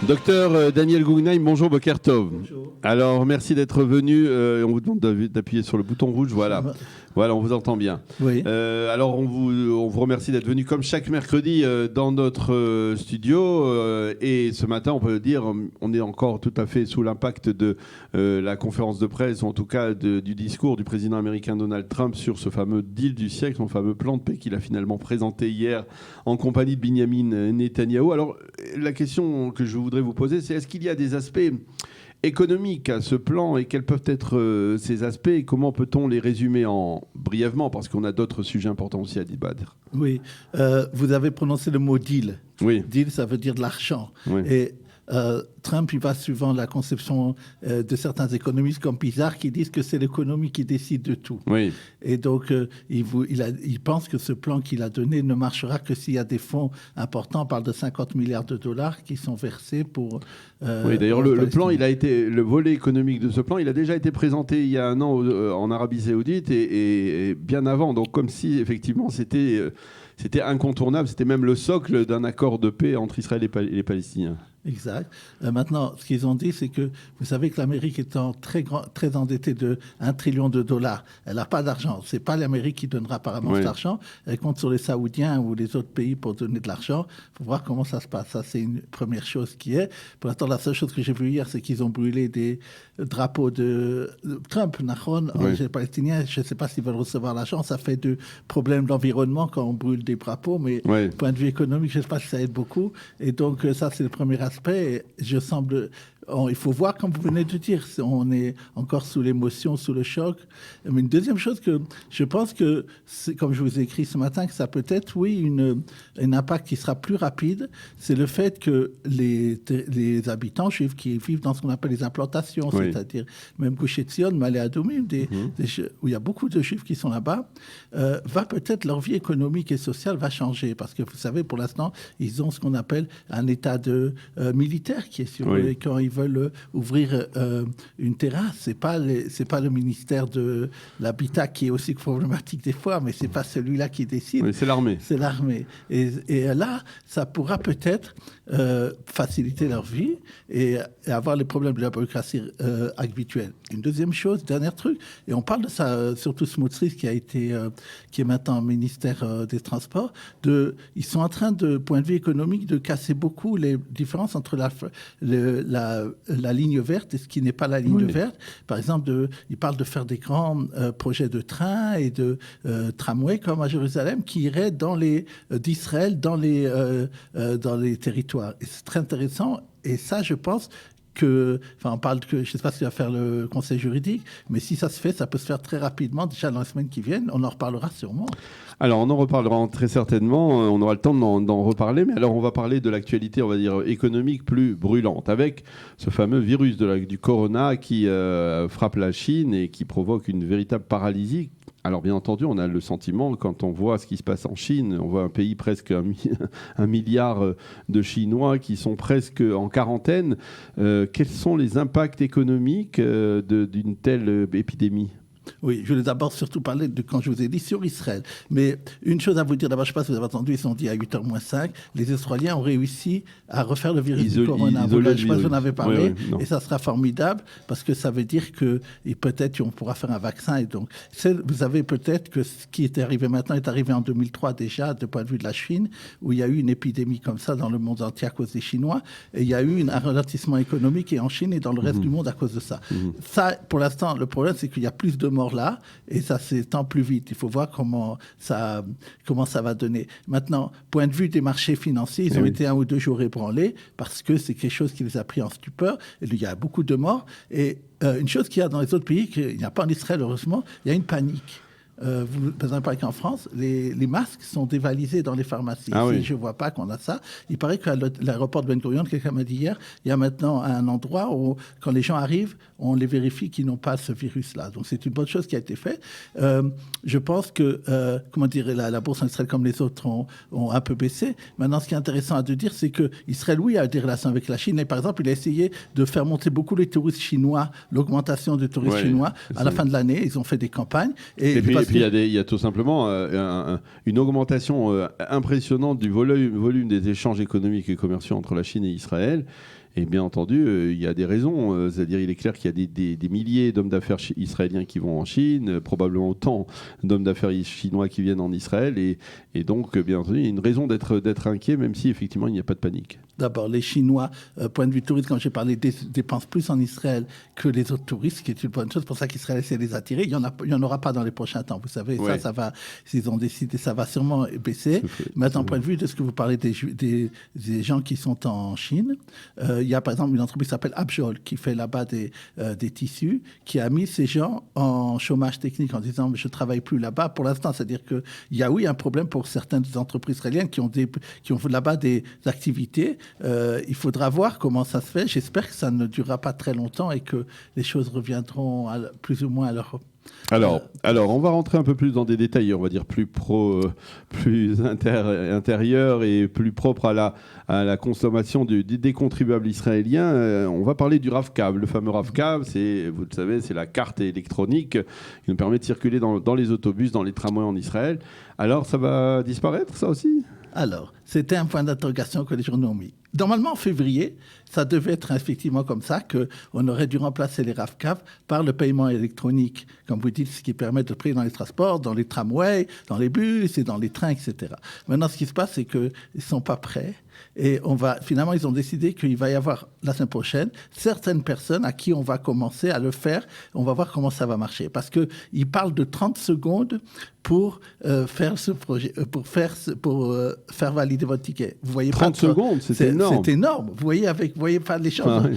Docteur Daniel Guggenheim, bonjour Boker Tov. Bonjour. Alors, merci d'être venu. On vous demande d'appuyer sur le bouton rouge. Voilà, on vous entend bien. Oui. Alors, on vous remercie d'être venu comme chaque mercredi dans notre studio. Et ce matin, on peut dire, on est encore tout à fait sous l'impact de la conférence de presse, ou en tout cas du discours du président américain Donald Trump sur ce fameux deal du siècle, son fameux plan de paix qu'il a finalement présenté hier en compagnie de Benyamin Netanyahou. Alors, la question que je voudrais vous poser, c'est est-ce qu'il y a des aspects économiques à ce plan et quels peuvent être ces aspects et comment peut-on les résumer brièvement parce qu'on a d'autres sujets importants aussi à débattre. Oui, vous avez prononcé le mot deal. Oui. Deal, ça veut dire de l'argent. Oui. Et Trump, il va suivant la conception de certains économistes comme Pizarro qui disent que c'est l'économie qui décide de tout. Oui. Et donc, il pense que ce plan qu'il a donné ne marchera que s'il y a des fonds importants. On parle de 50 milliards de dollars qui sont versés pour... oui, d'ailleurs, le plan, le volet économique de ce plan, il a déjà été présenté il y a un an en Arabie Saoudite et bien avant. Donc, comme si, effectivement, c'était incontournable. C'était même le socle d'un accord de paix entre Israël et les Palestiniens. Exact. Maintenant, ce qu'ils ont dit, c'est que vous savez que l'Amérique étant très endettée de 1 trillion de dollars, elle n'a pas d'argent. C'est pas l'Amérique qui donnera apparemment cet argent. Elle compte sur les Saoudiens ou les autres pays pour donner de l'argent. Il faut voir comment ça se passe. Ça, c'est une première chose qui est. Pour l'instant, la seule chose que j'ai vue hier, c'est qu'ils ont brûlé des drapeaux de Trump, Nahon, les Palestiniens. Je ne sais pas s'ils veulent recevoir l'argent. Ça fait de problèmes d'environnement quand on brûle des drapeaux, mais du point de vue économique, je ne sais pas si ça aide beaucoup. Et donc, ça, c'est le premier aspect. Il faut voir, comme vous venez de dire, on est encore sous l'émotion, sous le choc. Mais une deuxième chose que je pense que, comme je vous ai écrit ce matin, que ça peut être, oui, un impact qui sera plus rapide, c'est le fait que les habitants juifs qui vivent dans ce qu'on appelle les implantations, c'est-à-dire même Gush Etzion, Ma'ale Adumim, où il y a beaucoup de juifs qui sont là-bas, va peut-être leur vie économique et sociale va changer. Parce que vous savez, pour l'instant, ils ont ce qu'on appelle un état de militaire qui est sur eux. Et quand ils veulent ouvrir une terrasse, c'est pas le ministère de l'Habitat qui est aussi problématique des fois, mais c'est pas celui-là qui décide. Oui, c'est l'armée. C'est l'armée. Et là, ça pourra peut-être faciliter leur vie et avoir les problèmes de la bureaucratie habituelle. Une deuxième chose, dernier truc, et on parle de ça, surtout Smotrich qui est maintenant ministère des Transports, ils sont en train de, point de vue économique, de casser beaucoup les différences entre la ligne verte et ce qui n'est pas la ligne verte. Par exemple, ils parlent de faire des grands projets de trains et de tramways comme à Jérusalem qui iraient d'Israël dans les territoires. Et c'est très intéressant. Et ça, je pense on parle je ne sais pas ce qu'il va faire le conseil juridique, mais si ça se fait, ça peut se faire très rapidement, déjà dans les semaines qui viennent. On en reparlera sûrement. Alors, on en reparlera très certainement. On aura le temps d'en reparler. Mais alors, on va parler de l'actualité, on va dire, économique plus brûlante, avec ce fameux virus du corona qui frappe la Chine et qui provoque une véritable paralysie. Alors, bien entendu, on a le sentiment, quand on voit ce qui se passe en Chine, on voit un pays presque 1 milliard de Chinois qui sont presque en quarantaine. Quels sont les impacts économiques d'une telle épidémie ? Oui, je voulais d'abord surtout parler de quand je vous ai dit sur Israël. Mais une chose à vous dire, d'abord, je ne sais pas si vous avez entendu, ils ont dit à 8h-5, les Israéliens ont réussi à refaire le virus du corona. Je ne sais pas si vous en avez parlé, et ça sera formidable parce que ça veut dire que peut-être on pourra faire un vaccin. Et donc, vous savez peut-être que ce qui est arrivé maintenant est arrivé en 2003 déjà, du point de vue de la Chine, où il y a eu une épidémie comme ça dans le monde entier à cause des Chinois, et il y a eu un ralentissement économique et en Chine et dans le reste du monde à cause de ça. Ça, pour l'instant, le problème, c'est qu'il y a plus de morts là, et ça s'étend plus vite. Il faut voir comment ça va donner. Maintenant, point de vue des marchés financiers, ils ont été 1 ou 2 jours ébranlés parce que c'est quelque chose qui les a pris en stupeur. Et il y a beaucoup de morts. Et une chose qu'il y a dans les autres pays, qu'il n'y a pas en Israël, heureusement, il y a une panique. Par exemple, qu'en France, les masques sont dévalisés dans les pharmacies. Je ne vois pas qu'on a ça. Il paraît qu'à l'aéroport de Ben Gurion, quelqu'un m'a dit hier, il y a maintenant un endroit où, quand les gens arrivent, on les vérifie qu'ils n'ont pas ce virus-là. Donc, c'est une bonne chose qui a été faite. Je pense que, la bourse en Israël, comme les autres, ont un peu baissé. Maintenant, ce qui est intéressant à dire, c'est qu'Israël, oui, a des relations avec la Chine. Et par exemple, il a essayé de faire monter beaucoup les touristes chinois, l'augmentation des touristes chinois. À la fin de l'année, ils ont fait des campagnes. Et puis il y a tout simplement une augmentation impressionnante du volume des échanges économiques et commerciaux entre la Chine et Israël. Et bien entendu, il y a des raisons. C'est-à-dire, il est clair qu'il y a des milliers d'hommes d'affaires israéliens qui vont en Chine, probablement autant d'hommes d'affaires chinois qui viennent en Israël. Et donc, bien entendu, il y a une raison d'être inquiet, même si effectivement, il n'y a pas de panique. D'abord, les Chinois, point de vue touriste, quand j'ai parlé, dépensent plus en Israël que les autres touristes, ce qui est une bonne chose. C'est pour ça qu'Israël essaie de les attirer. Il n'y en aura pas dans les prochains temps. Vous savez, ça va, s'ils ont décidé, ça va sûrement baisser. Maintenant, point de vue de ce que vous parlez des gens qui sont en Chine, il y a par exemple une entreprise qui s'appelle Abjol, qui fait là-bas des tissus, qui a mis ces gens en chômage technique en disant, je ne travaille plus là-bas pour l'instant. C'est-à-dire qu'il y a, oui, un problème pour certaines entreprises israéliennes qui ont là-bas des activités. Il faudra voir comment ça se fait. J'espère que ça ne durera pas très longtemps et que les choses reviendront plus ou moins à leur... Alors, on va rentrer un peu plus dans des détails, on va dire plus intérieurs et plus propres à la consommation des contribuables israéliens. On va parler du Rav-Kav. Le fameux Rav-Kav, vous le savez, c'est la carte électronique qui nous permet de circuler dans les autobus, dans les tramways en Israël. Alors, ça va disparaître, ça aussi ? Alors, c'était un point d'interrogation que les journaux ont mis. Normalement, en février, ça devait être effectivement comme ça, qu'on aurait dû remplacer les Rav-Kav par le paiement électronique, comme vous dites, ce qui permet de payer dans les transports, dans les tramways, dans les bus et dans les trains, etc. Maintenant, ce qui se passe, c'est qu'ils ne sont pas prêts. Et finalement, ils ont décidé qu'il va y avoir, la semaine prochaine, certaines personnes à qui on va commencer à le faire. On va voir comment ça va marcher. Parce qu'ils parlent de 30 secondes pour faire ce projet, pour faire valider votre ticket. Vous voyez 30 secondes, c'est énorme. C'est énorme. Vous voyez pas les choses.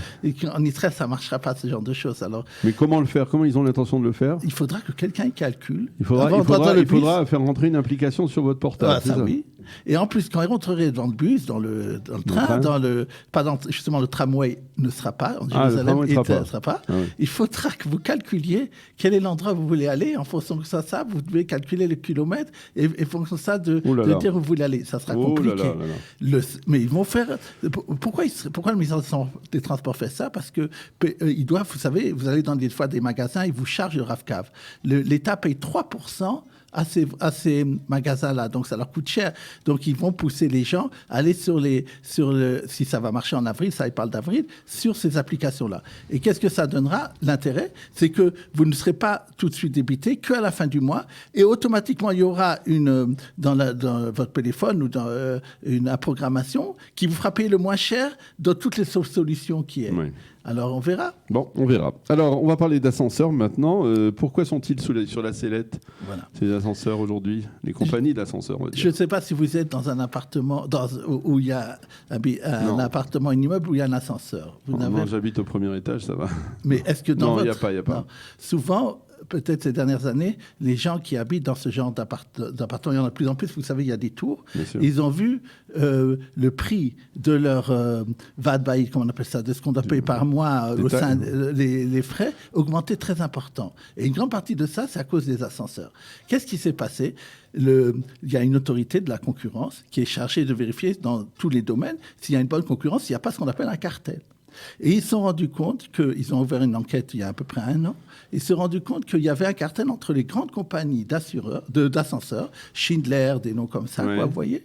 En Israël, ça ne marchera pas, ce genre de choses. Alors, mais comment le faire ? Comment ils ont l'intention de le faire ? Il faudra que quelqu'un calcule. Il faudra faire rentrer une application sur votre portable. Ça, oui. Et en plus, quand ils rentreraient dans le bus, dans le train, justement le tramway ne sera pas, en Jérusalem, ne sera pas. Ah oui. Il faudra que vous calculiez quel est l'endroit où vous voulez aller. En fonction de ça, vous devez calculer le kilomètre et en fonction de ça, de dire où vous voulez aller. Ça sera compliqué. Mais ils vont faire... Pourquoi le ministère des Transports fait ça ? Parce que ils doivent, vous savez, vous allez dans des fois des magasins, ils vous chargent le Rav-Kav. L'État paye 3% à ces magasins-là. Donc, ça leur coûte cher. Donc, ils vont pousser les gens à aller si ça va marcher en avril, ça, ils parlent d'avril, sur ces applications-là. Et qu'est-ce que ça donnera ? L'intérêt, c'est que vous ne serez pas tout de suite débité qu'à la fin du mois. Et automatiquement, il y aura dans votre téléphone ou dans une programmation qui vous fera payer le moins cher dans toutes les solutions qui est. Oui. Alors, on verra. Bon, on verra. Alors, on va parler d'ascenseurs maintenant. Pourquoi sont-ils sur la sellette, ces ascenseurs aujourd'hui ? Les compagnies d'ascenseurs, on va dire. Je ne sais pas si vous êtes dans un appartement où il y a un appartement, un immeuble où il y a un ascenseur. Non, j'habite au premier étage, ça va. Mais est-ce que Non, il n'y a pas. Non. Souvent... Peut-être ces dernières années, les gens qui habitent dans ce genre d'appartements, il y en a de plus en plus, vous savez, il y a des tours, ils ont vu le prix de leur vadbayit, comme on appelle ça, de ce qu'on doit payer par mois, les frais, augmenter très important. Et une grande partie de ça, c'est à cause des ascenseurs. Qu'est-ce qui s'est passé ? Il y a une autorité de la concurrence qui est chargée de vérifier dans tous les domaines s'il y a une bonne concurrence, s'il n'y a pas ce qu'on appelle un cartel. Et ils se sont rendus compte qu'ils ont ouvert une enquête il y a à peu près 1 an. Ils se sont rendus compte qu'il y avait un cartel entre les grandes compagnies d'ascenseurs, Schindler, des noms comme ça, vous voyez,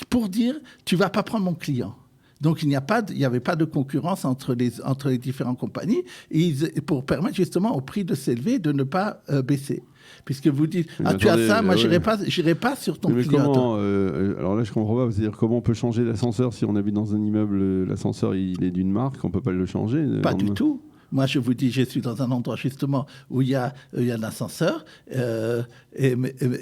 pour dire tu ne vas pas prendre mon client. Donc, il n'y avait pas de concurrence entre les différentes compagnies pour permettre justement au prix de s'élever, de ne pas baisser. Puisque vous dites, tu as ça, moi, j'irai pas sur ton client. Comment, alors là, je comprends pas. C'est-à-dire, comment on peut changer l'ascenseur si on habite dans un immeuble, l'ascenseur, il est d'une marque, on peut pas le changer. Pas du tout. Moi, je vous dis, je suis dans un endroit justement où il y a un ascenseur et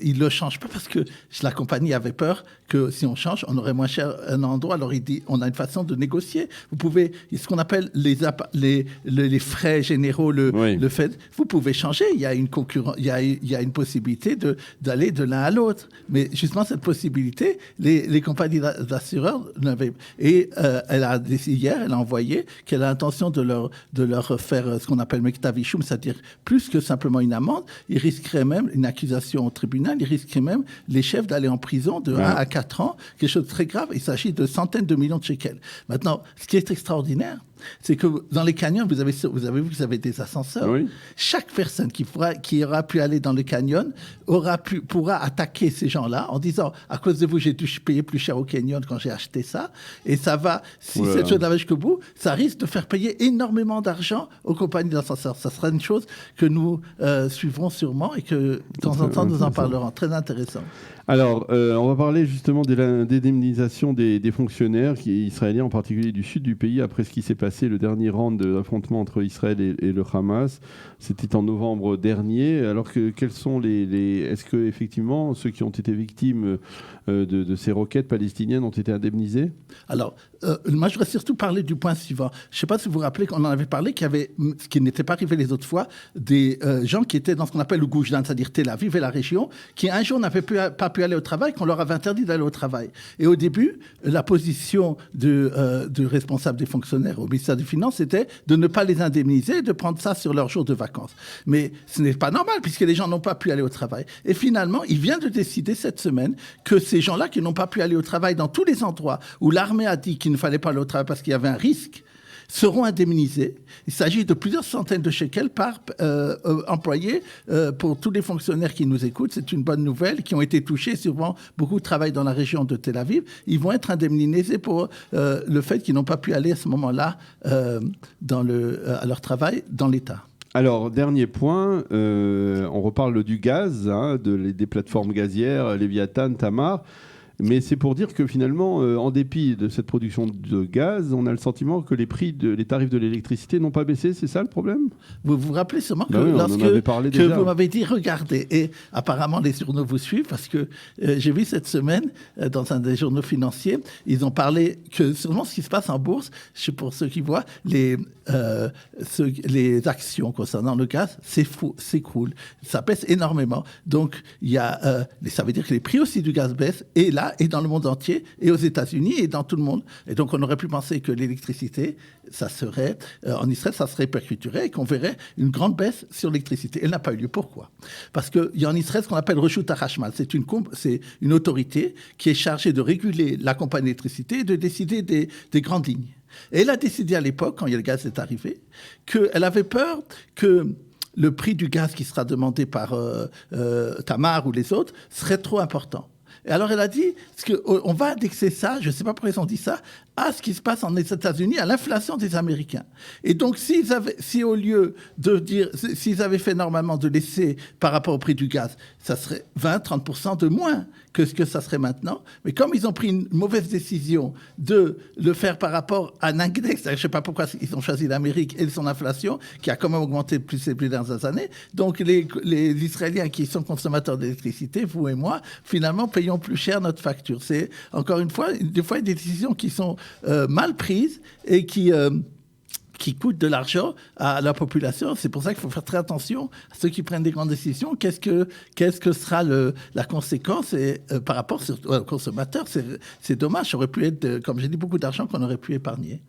il ne le change pas parce que la compagnie avait peur que si on change, on aurait moins cher un endroit. Alors, il dit, on a une façon de négocier. Vous pouvez, ce qu'on appelle les frais généraux, le fait, vous pouvez changer. Il y a une possibilité d'aller de l'un à l'autre. Mais justement, cette possibilité, les compagnies d'assureurs n'avaient. Et elle a décidé hier, elle a envoyé qu'elle a l'intention de leur faire ce qu'on appelle Mektav Ishum, c'est-à-dire plus que simplement une amende, ils risqueraient même une accusation au tribunal, ils risqueraient même les chefs d'aller en prison de 1 à 4 ans, quelque chose de très grave. Il s'agit de centaines de millions de shekels. Maintenant, ce qui est extraordinaire, c'est que dans les canyons, vous avez vu que vous avez des ascenseurs. Oui. Chaque personne qui aura pu aller dans le canyon pourra attaquer ces gens-là en disant à cause de vous, j'ai dû payer plus cher au canyon quand j'ai acheté ça. Et ça va, si cette chose va jusqu'au bout, ça risque de faire payer énormément d'argent aux compagnies d'ascenseurs. Ça sera une chose que nous suivrons sûrement et que de temps en temps nous en parlerons. Très intéressant. Alors, on va parler justement de l'indemnisation des fonctionnaires israéliens, en particulier du sud du pays, après ce qui s'est passé, le dernier round d'affrontement entre Israël et le Hamas. C'était en novembre dernier. Alors, quels sont est-ce que effectivement ceux qui ont été victimes de ces roquettes palestiniennes ont été indemnisés? Alors, moi, je voudrais surtout parler du point suivant. Je ne sais pas si vous vous rappelez qu'on en avait parlé, qu'il y avait, ce qui n'était pas arrivé les autres fois, des gens qui étaient dans ce qu'on appelle le Gush Dan, c'est-à-dire Tel Aviv et la région, qui un jour n'avaient pas pu aller au travail, qu'on leur avait interdit d'aller au travail. Et au début, la position du responsable des fonctionnaires au ministère des Finances était de ne pas les indemniser, de prendre ça sur leur jour de vacances. Mais ce n'est pas normal, puisque les gens n'ont pas pu aller au travail. Et finalement, il vient de décider cette semaine que ces gens-là qui n'ont pas pu aller au travail dans tous les endroits où l'armée a dit qu'il ne fallait pas aller au travail parce qu'il y avait un risque, seront indemnisés. Il s'agit de plusieurs centaines de shekels par employé pour tous les fonctionnaires qui nous écoutent. C'est une bonne nouvelle, qui ont été touchés. Souvent, beaucoup travaillent dans la région de Tel Aviv. Ils vont être indemnisés pour le fait qu'ils n'ont pas pu aller à ce moment-là à leur travail dans l'État. Alors, dernier point, on reparle du gaz, des plateformes gazières, Léviathan, Tamar. Mais c'est pour dire que finalement, en dépit de cette production de gaz, on a le sentiment que les tarifs de l'électricité n'ont pas baissé. C'est ça le problème? Vous vous rappelez sûrement que vous m'avez dit regardez, et apparemment les journaux vous suivent parce que j'ai vu cette semaine dans un des journaux financiers, ils ont parlé que sûrement ce qui se passe en bourse, pour ceux qui voient, les actions concernant le gaz s'écroulent. Ça baisse énormément. Donc ça veut dire que les prix aussi du gaz baissent, et là, et dans le monde entier, et aux États-Unis, et dans tout le monde. Et donc, on aurait pu penser que l'électricité, ça serait, en Israël, ça se répercuterait et qu'on verrait une grande baisse sur l'électricité. Elle n'a pas eu lieu. Pourquoi? Parce qu'il y a en Israël ce qu'on appelle Reshut HaChashmal. C'est une autorité qui est chargée de réguler la compagnie d'électricité et de décider des grandes lignes. Et elle a décidé à l'époque, quand le gaz est arrivé, qu'elle avait peur que le prix du gaz qui sera demandé par Tamar ou les autres serait trop important. Et alors elle a dit, on va indexer ça, je ne sais pas pourquoi ils ont dit ça, à ce qui se passe en États-Unis, à l'inflation des Américains. Et donc, si au lieu de dire, s'ils avaient fait normalement de laisser par rapport au prix du gaz, ça serait 20-30% de moins que ce que ça serait maintenant. Mais comme ils ont pris une mauvaise décision de le faire par rapport à un index, je ne sais pas pourquoi ils ont choisi l'Amérique et son inflation, qui a quand même augmenté plus ces dernières années. Donc, les Israéliens qui sont consommateurs d'électricité, vous et moi, finalement, payons plus cher notre facture. C'est, encore une fois, des décisions qui sont mal prises et qui coûtent de l'argent à la population. C'est pour ça qu'il faut faire très attention à ceux qui prennent des grandes décisions. Qu'est-ce que sera la conséquence par rapport aux consommateurs? C'est dommage. Ça aurait pu être, comme j'ai dit, beaucoup d'argent qu'on aurait pu épargner.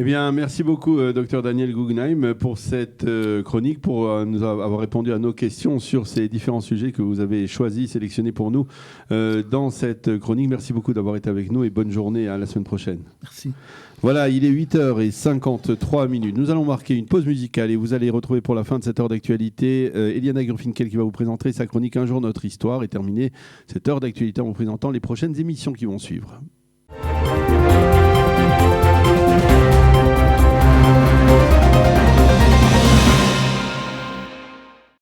Eh bien, merci beaucoup, Dr Daniel Guggenheim, pour cette chronique, pour nous avoir répondu à nos questions sur ces différents sujets que vous avez choisis, sélectionnés pour nous dans cette chronique. Merci beaucoup d'avoir été avec nous et bonne journée à la semaine prochaine. Merci. Voilà, il est 8h53. Nous allons marquer une pause musicale et vous allez retrouver pour la fin de cette heure d'actualité Eliana Grunfinkel qui va vous présenter sa chronique Un jour notre histoire et terminer cette heure d'actualité en vous présentant les prochaines émissions qui vont suivre.